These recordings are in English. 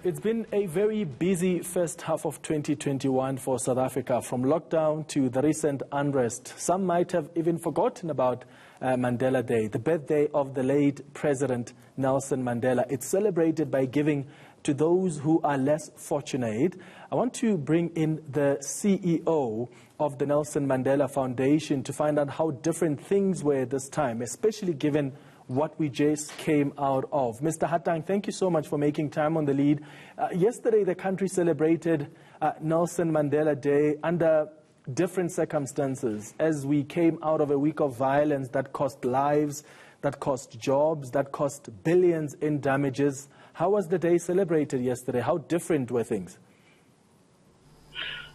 It's been a very busy first half of 2021 for South Africa, from lockdown to the recent unrest. Some might have even forgotten about Mandela Day, the birthday of the late President Nelson Mandela. It's celebrated by giving to those who are less fortunate. I want to bring in the CEO of the Nelson Mandela Foundation to find out how different things were this time, especially given what we just came out of. Mr. Hatang, thank you so much for making time on the lead. Yesterday, the country celebrated Nelson Mandela Day under different circumstances as we came out of a week of violence that cost lives, that cost jobs, that cost billions in damages. How was the day celebrated yesterday? How different were things?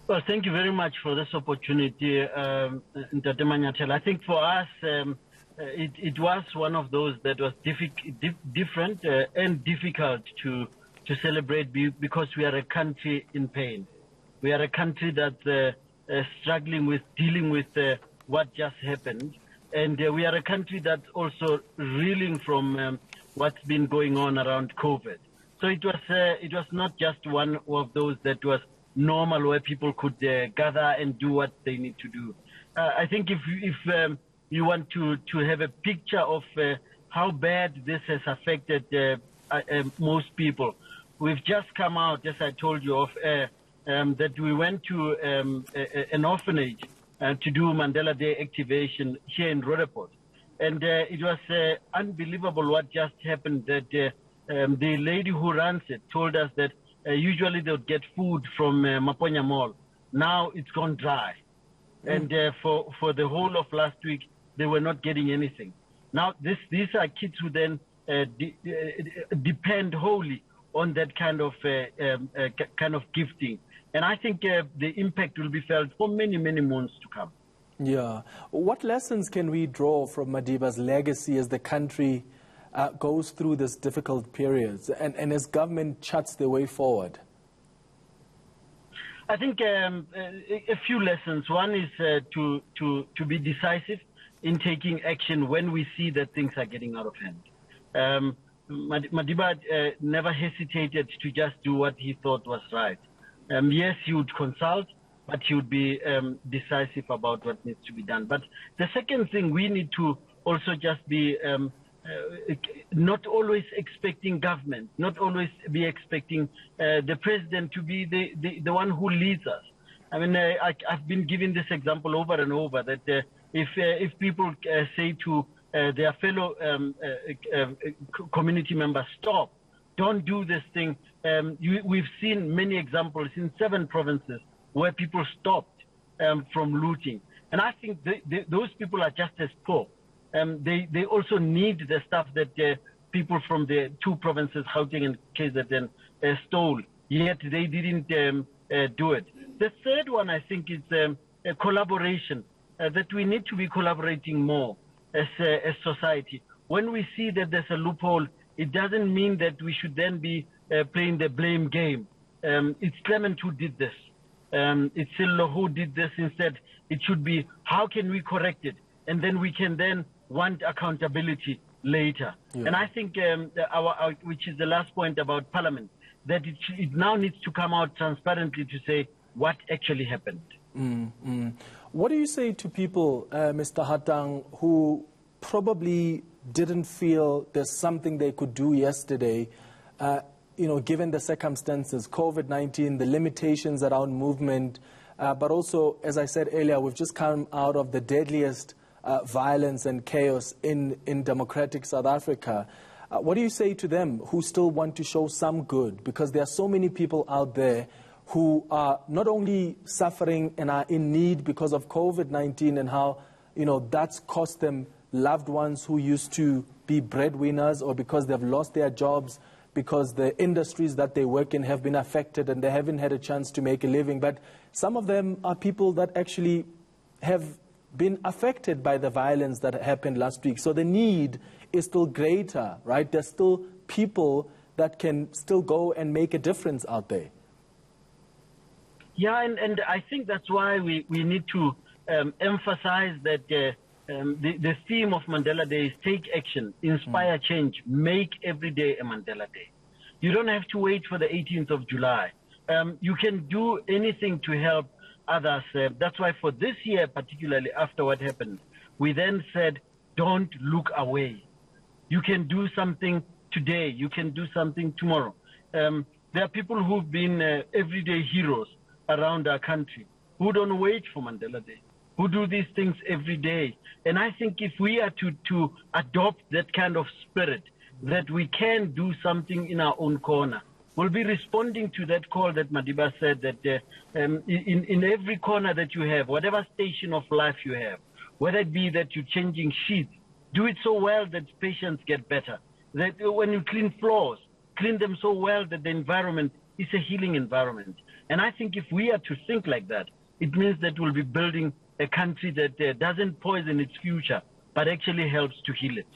Well, thank you very much for this opportunity, Ntate Manyathela. I think for us, it was one of those that was different and difficult to celebrate because we are a country in pain. We are a country that's struggling with dealing with what just happened, and we are a country that's also reeling from what's been going on around COVID. So it was not just one of those that was normal where people could gather and do what they need to do. I think if you want to have a picture of how bad this has affected most people. We've just come out, as I told you, of that we went to an orphanage to do Mandela Day activation here in Roodepoort. And it was unbelievable what just happened, that the lady who runs it told us that usually they would get food from Maponya Mall. Now it's gone dry. And for the whole of last week, they were not getting anything. Now, these are kids who then depend wholly on that kind of gifting. And I think the impact will be felt for many, many months to come. Yeah. What lessons can we draw from Madiba's legacy as the country goes through this difficult periods and as government charts the way forward? I think a few lessons. One is to be decisive in taking action when we see that things are getting out of hand. Madiba never hesitated to just do what he thought was right. Yes, he would consult, but he would be decisive about what needs to be done. But the second thing, we need to also just be not always expecting government, not always be expecting the president to be the one who leads us. I mean, I've been giving this example over and over that if people say to their fellow community members, stop, don't do this thing. We've seen many examples in 7 provinces where people stopped from looting. And I think those people are just as poor. They also need the stuff that people from the 2 provinces, Gauteng and KZN, stole, yet they didn't do it. The third one, I think, is a collaboration, that we need to be collaborating more as society. When we see that there's a loophole, it doesn't mean that we should then be playing the blame game. It's Clement who did this. It's Cyril who did this. Instead, it should be, how can we correct it? And then we can then want accountability later. Yeah. And I think, which is the last point about Parliament, that it now needs to come out transparently to say what actually happened. What do you say to people, Mr. Hatang, who probably didn't feel there's something they could do yesterday, given the circumstances, COVID-19, the limitations around movement, but also, as I said earlier, we've just come out of the deadliest violence and chaos in democratic South Africa. What do you say to them who still want to show some good? Because there are so many people out there who are not only suffering and are in need because of COVID-19 and how, that's cost them loved ones who used to be breadwinners, or because they've lost their jobs, because the industries that they work in have been affected and they haven't had a chance to make a living. But some of them are people that actually have been affected by the violence that happened last week. So the need is still greater, right? There's still people that can still go and make a difference out there. Yeah, and I think that's why we need to emphasize that the theme of Mandela Day is take action, inspire change, make every day a Mandela Day. You don't have to wait for the 18th of July. You can do anything to help others. That's why for this year, particularly after what happened, we then said, don't look away. You can do something today. You can do something tomorrow. There are people who've been everyday heroes around our country who don't wait for Mandela Day, who do these things every day. And I think if we are to adopt that kind of spirit, that we can do something in our own corner, we'll be responding to that call that Madiba said, that in every corner that you have, whatever station of life you have, whether it be that you're changing sheets, do it so well that patients get better. That when you clean floors, clean them so well that the environment is a healing environment. And I think if we are to think like that, it means that we'll be building a country that doesn't poison its future, but actually helps to heal it.